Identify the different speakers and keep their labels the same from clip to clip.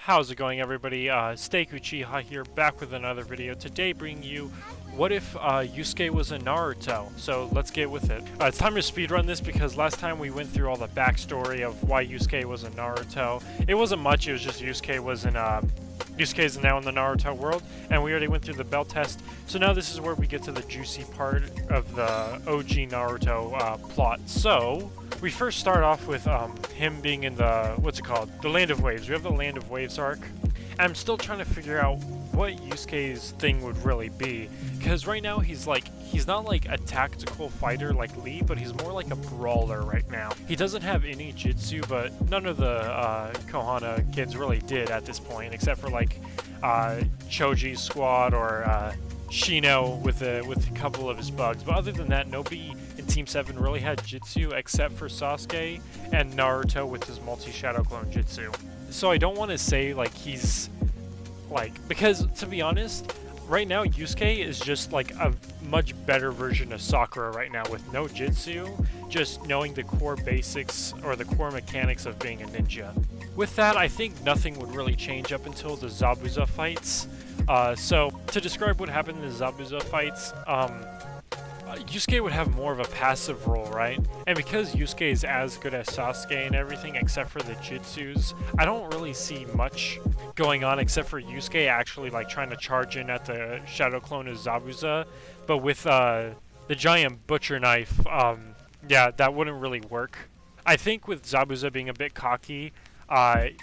Speaker 1: How's it going, everybody? Steak Uchiha here, back with another video. Today bringing you what if Yusuke was a Naruto. So let's get with it. It's time to speedrun this because last time we went through all the backstory of why Yusuke was a Naruto. It wasn't much, it was just Yusuke's now in the Naruto world, and we already went through the belt test. So now this is where we get to the juicy part of the OG Naruto plot. So we first start off with him being in the, the Land of Waves. We have the Land of Waves arc. And I'm still trying to figure out what Yusuke's thing would really be. Because right now he's not like a tactical fighter like Lee, but he's more like a brawler right now. He doesn't have any jutsu, but none of the Kohana kids really did at this point, except for like Choji's squad or Shino with a couple of his bugs. But other than that, nobody in Team 7 really had jutsu except for Sasuke and Naruto with his multi-shadow clone jutsu. So I don't want to say like he's because to be honest, right now Yusuke is just like a much better version of Sakura right now with no jutsu, just knowing the core basics or the core mechanics of being a ninja. With that, I think nothing would really change up until the Zabuza fights. So to describe what happened in the Zabuza fights, Yusuke would have more of a passive role, right? And because Yusuke is as good as Sasuke and everything except for the jutsus, I don't really see much going on except for Yusuke actually like trying to charge in at the shadow clone of Zabuza. But with the giant butcher knife, yeah, that wouldn't really work. I think with Zabuza being a bit cocky,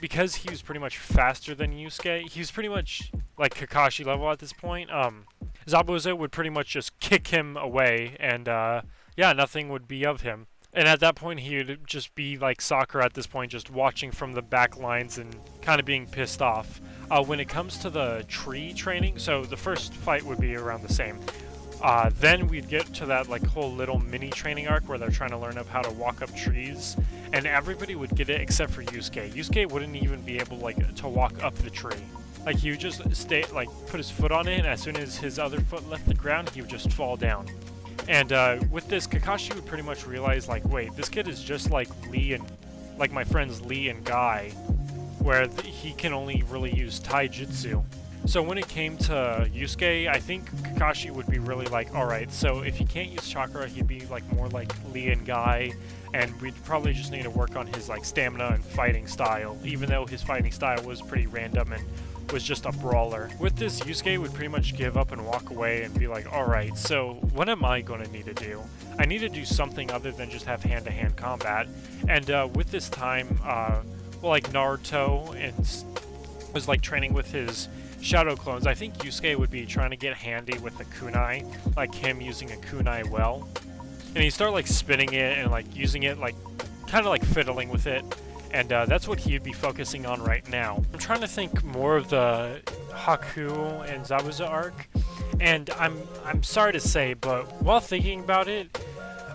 Speaker 1: because he was pretty much faster than Yusuke, he was pretty much like Kakashi level at this point. Zabuza would pretty much just kick him away, and yeah, nothing would be of him. And at that point, he would just be like Sakura at this point, just watching from the back lines and kind of being pissed off. When it comes to the tree training, so the first fight would be around the same. Then we'd get to that like whole little mini training arc where they're trying to learn up how to walk up trees, and everybody would get it except for Yusuke. Yusuke wouldn't even be able like to walk up the tree. Like he would just put his foot on it, and as soon as his other foot left the ground, he would just fall down. And with this, Kakashi would pretty much realize like, wait, this kid is just like Lee and like my friends Lee and Guy, where he can only really use taijutsu. So when it came to Yusuke, I think Kakashi would be really like, alright, so if he can't use chakra, he'd be like more like Lee and Guy, and we'd probably just need to work on his like stamina and fighting style, even though his fighting style was pretty random and was just a brawler. With this, Yusuke would pretty much give up and walk away and be like, alright, so what am I going to need to do? I need to do something other than just have hand-to-hand combat. And with this time, well, like Naruto was like training with his shadow clones. I think Yusuke would be trying to get handy with the kunai, like him using a kunai well. And he'd start like spinning it and like using it like kind of like fiddling with it. And that's what he'd be focusing on right now. I'm trying to think more of the Haku and Zabuza arc, and I'm sorry to say, but while thinking about it,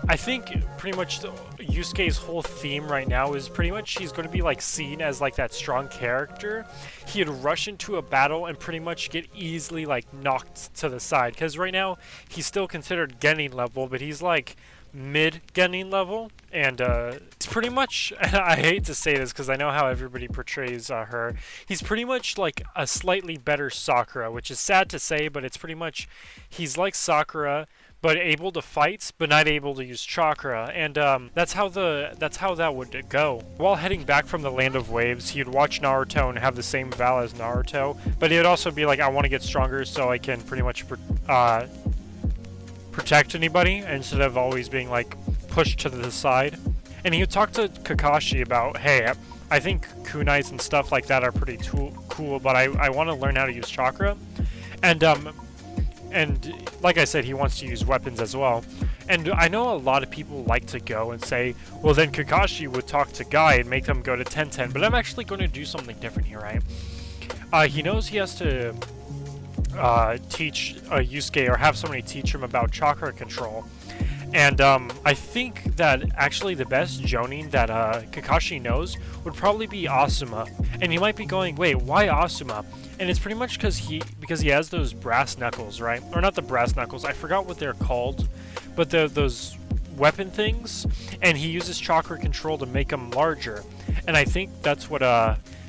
Speaker 1: I think pretty much Yusuke's whole theme right now is pretty much he's going to be like seen as like that strong character. He'd rush into a battle and pretty much get easily like knocked to the side, because right now he's still considered Genin level, but he's like mid Genin level, and it's pretty much, I hate to say this because I know how everybody portrays her, he's pretty much like a slightly better Sakura, which is sad to say, but it's pretty much he's like Sakura but able to fight but not able to use chakra, and that's how that would go. While heading back from the Land of Waves, he'd watch Naruto and have the same vow as Naruto, but he would also be like, I want to get stronger so I can pretty much protect anybody instead of always being like pushed to the side. And he would talk to Kakashi about, hey, I think kunais and stuff like that are pretty cool, but I want to learn how to use chakra. And like I said, he wants to use weapons as well. And I know a lot of people like to go and say, well, then Kakashi would talk to Guy and make them go to 10-10, but I'm actually going to do something different here, right? He knows he has to teach Yusuke or have somebody teach him about chakra control. And I think that actually the best Jonin that Kakashi knows would probably be Asuma. And you might be going, wait, why Asuma? And it's pretty much because he has those brass knuckles, right? Or not the brass knuckles, I forgot what they're called, but those weapon things, and he uses chakra control to make them larger. And I think that's what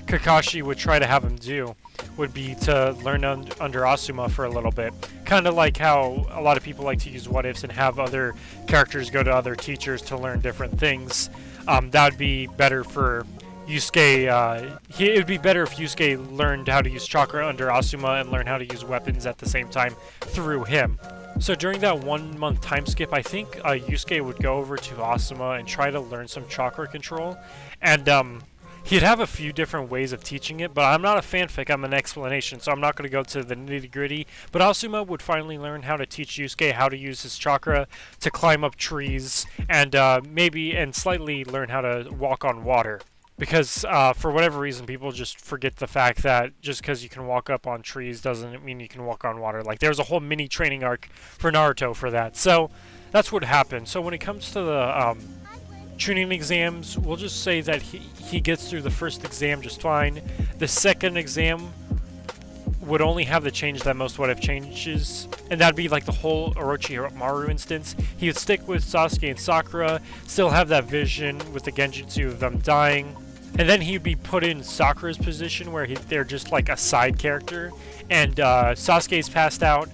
Speaker 1: Kakashi would try to have him do would be to learn under Asuma for a little bit. Kind of like how a lot of people like to use what ifs and have other characters go to other teachers to learn different things. That would be better for Yusuke. It would be better if Yusuke learned how to use chakra under Asuma and learn how to use weapons at the same time through him. So during that 1 month time skip, I think Yusuke would go over to Asuma and try to learn some chakra control. And he'd have a few different ways of teaching it, but I'm not a fanfic, I'm an explanation, so I'm not going to go to the nitty-gritty. But Asuma would finally learn how to teach Yusuke how to use his chakra to climb up trees, and maybe slightly learn how to walk on water. Because for whatever reason, people just forget the fact that just because you can walk up on trees doesn't mean you can walk on water. Like, there's a whole mini training arc for Naruto for that. So that's what happened. So when it comes to the Chunin exams, we'll just say that he gets through the first exam just fine. The second exam would only have the change that most would have changes, and that'd be like the whole Orochimaru instance. He would stick with Sasuke and Sakura, still have that vision with the Genjutsu of them dying, and then he'd be put in Sakura's position where they're just like a side character, and Sasuke's passed out,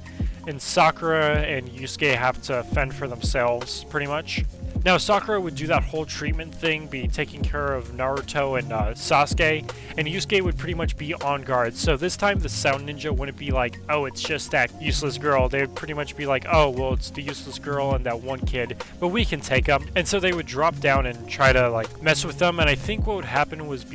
Speaker 1: and Sakura and Yusuke have to fend for themselves, pretty much. Now, Sakura would do that whole treatment thing, be taking care of Naruto and Sasuke, and Yusuke would pretty much be on guard. So this time, the Sound Ninja wouldn't be like, oh, it's just that useless girl. They would pretty much be like, oh, well, it's the useless girl and that one kid, but we can take them. And so they would drop down and try to, like, mess with them, and I think what would happen was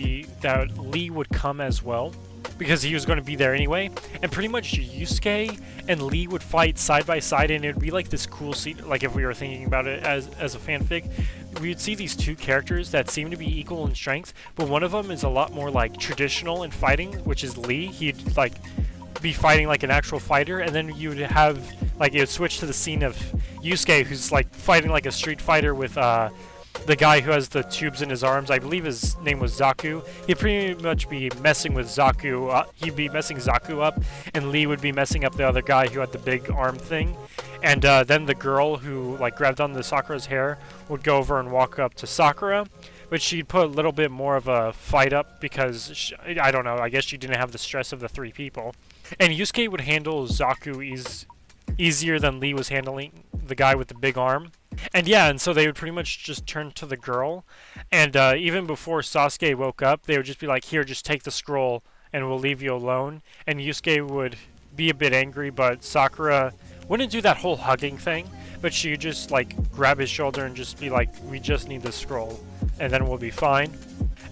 Speaker 1: that Lee would come as well, because he was going to be there anyway, and pretty much Yusuke and Lee would fight side by side, and it would be like this cool scene. Like, if we were thinking about it as a fanfic, we would see these two characters that seem to be equal in strength, but one of them is a lot more like traditional in fighting, which is Lee. He'd like be fighting like an actual fighter, and then you would have like it would switch to the scene of Yusuke, who's like fighting like a street fighter with the guy who has the tubes in his arms. I believe his name was Zaku. He'd pretty much be messing with Zaku. He'd be messing Zaku up, and Lee would be messing up the other guy who had the big arm thing. And then the girl who like grabbed onto Sakura's hair would go over and walk up to Sakura, but she'd put a little bit more of a fight up because I don't know. I guess she didn't have the stress of the three people. And Yusuke would handle Zaku easier than Lee was handling the guy with the big arm. And yeah, and so they would pretty much just turn to the girl, and even before Sasuke woke up, they would just be like, here, just take the scroll, and we'll leave you alone. And Yusuke would be a bit angry, but Sakura wouldn't do that whole hugging thing, but she would just, like, grab his shoulder and just be like, we just need the scroll, and then we'll be fine.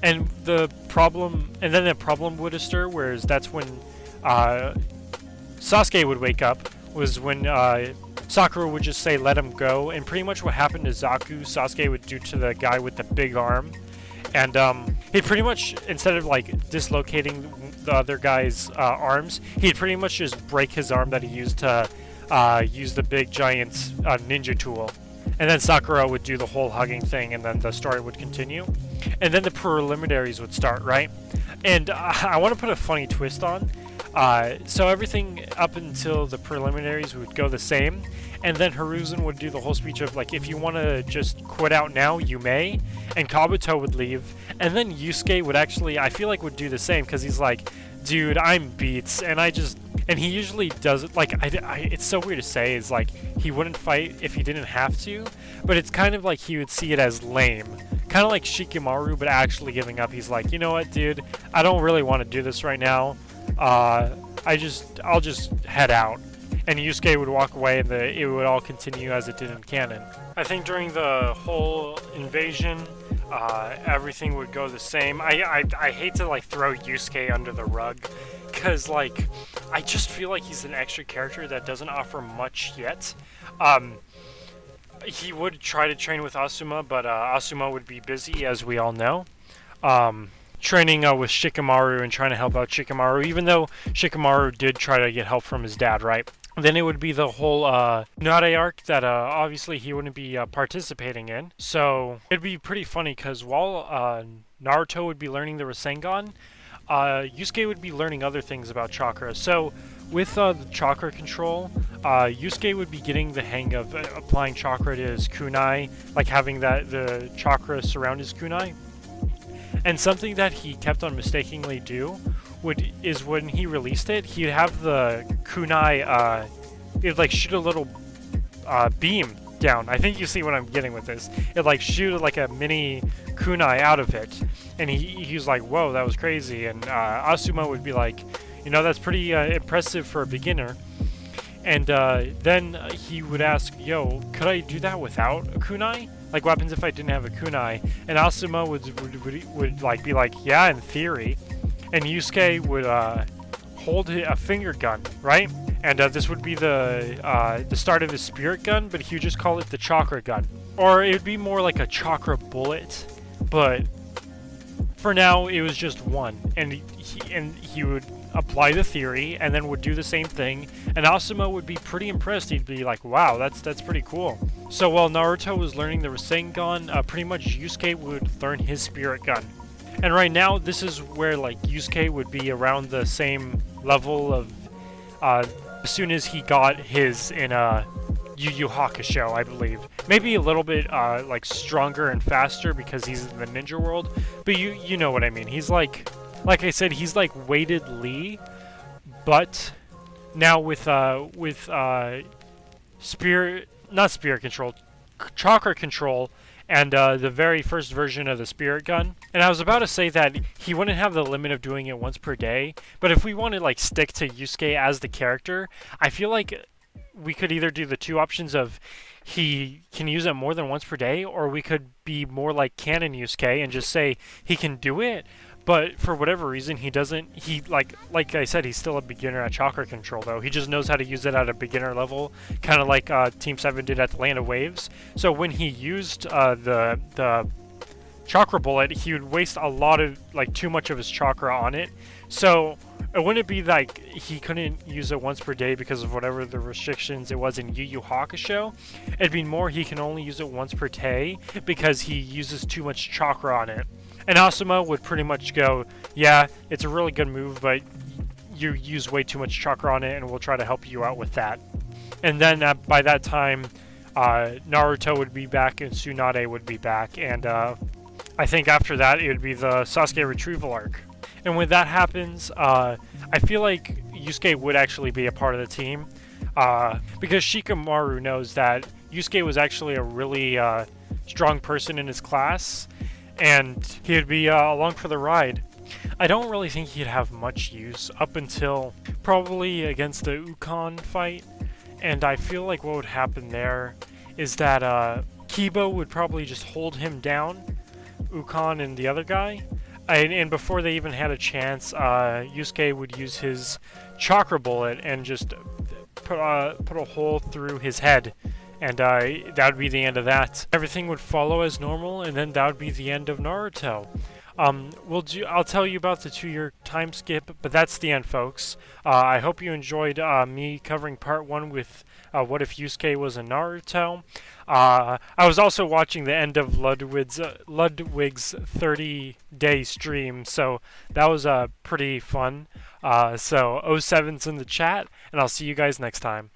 Speaker 1: And then the problem would stir, whereas that's when Sasuke would wake up, was when Sakura would just say, let him go, and pretty much what happened to Zaku, Sasuke would do to the guy with the big arm. And he'd pretty much, instead of like dislocating the other guy's arms, he'd pretty much just break his arm that he used to use the big giant ninja tool. And then Sakura would do the whole hugging thing, and then the story would continue. And then the preliminaries would start, right? And I want to put a funny twist on. So everything up until the preliminaries would go the same, and then Hiruzen would do the whole speech of like, if you want to just quit out now, you may, and Kabuto would leave, and then Yusuke would actually, I feel like, would do the same, because he's like, dude, I'm beats, and he usually does it, like, it's so weird to say, it's like, he wouldn't fight if he didn't have to, but it's kind of like he would see it as lame. Kind of like Shikamaru, but actually giving up. He's like, you know what, dude, I don't really want to do this right now. I'll just head out. And Yusuke would walk away, and it would all continue as it did in canon. I think during the whole invasion, everything would go the same. I hate to like throw Yusuke under the rug, because like I just feel like he's an extra character that doesn't offer much yet. He would try to train with Asuma, but Asuma would be busy, as we all know. Training with Shikamaru and trying to help out Shikamaru, even though Shikamaru did try to get help from his dad, right? Then it would be the whole Nare arc that obviously he wouldn't be participating in. So it'd be pretty funny, because while Naruto would be learning the Rasengan, Yusuke would be learning other things about chakra. So with the chakra control, Yusuke would be getting the hang of applying chakra to his kunai, like having the chakra surround his kunai. And something that he kept on mistakenly do is when he released it, he'd have the kunai, it'd like shoot a little beam down. I think you see what I'm getting with this. It like shoot like a mini kunai out of it, and he was like, "Whoa, that was crazy." And Asuma would be like, "You know, that's pretty impressive for a beginner." And then he would ask, "Yo, could I do that without a kunai? Like, what happens if I didn't have a kunai?" And Asuma would like be like, "Yeah, in theory." And Yusuke would hold a finger gun, right? And this would be the start of his spirit gun, but he would just call it the chakra gun. Or it would be more like a chakra bullet, but for now it was just one. And he would apply the theory and then would do the same thing, and Asuma would be pretty impressed. He'd be like, "Wow, that's pretty cool." So while Naruto was learning the Rasengan, pretty much Yusuke would learn his spirit gun. And right now, this is where like Yusuke would be around the same level of as soon as he got his in Yu Yu Hakusho, I believe. Maybe a little bit like stronger and faster because he's in the ninja world, but you know what I mean. He's like I said, he's like weighted Lee, but now with not spirit control, chakra control, and the very first version of the spirit gun. And I was about to say that he wouldn't have the limit of doing it once per day, but if we want to like stick to Yusuke as the character, I feel like we could either do the two options of he can use it more than once per day, or we could be more like canon Yusuke and just say he can do it, but for whatever reason he doesn't. He like I said, he's still a beginner at chakra control though. He just knows how to use it at a beginner level, kind of like Team 7 did at the Land of Waves. So when he used the chakra bullet, he would waste a lot of like too much of his chakra on it. So it wouldn't be like he couldn't use it once per day because of whatever the restrictions it was in Yu Yu Hakusho. It'd be more he can only use it once per day because he uses too much chakra on it. And Asuma would pretty much go, "Yeah, it's a really good move, but you use way too much chakra on it, and we'll try to help you out with that." And then by that time, Naruto would be back and Tsunade would be back, and I think after that it would be the Sasuke retrieval arc. And when that happens, I feel like Yusuke would actually be a part of the team, because Shikamaru knows that Yusuke was actually a really strong person in his class, and he'd be along for the ride. I don't really think he'd have much use up until probably against the Ukon fight, and I feel like what would happen there is that Kiba would probably just hold him down, Ukon and the other guy, and before they even had a chance, Yusuke would use his chakra bullet and just put a hole through his head. And that would be the end of that. Everything would follow as normal, and then that would be the end of Naruto. I'll tell you about the 2-year time skip, but that's the end, folks. I hope you enjoyed me covering part 1 with what if Yusuke was a Naruto. I was also watching the end of Ludwig's 30-day stream, so that was pretty fun. So 07's in the chat, and I'll see you guys next time.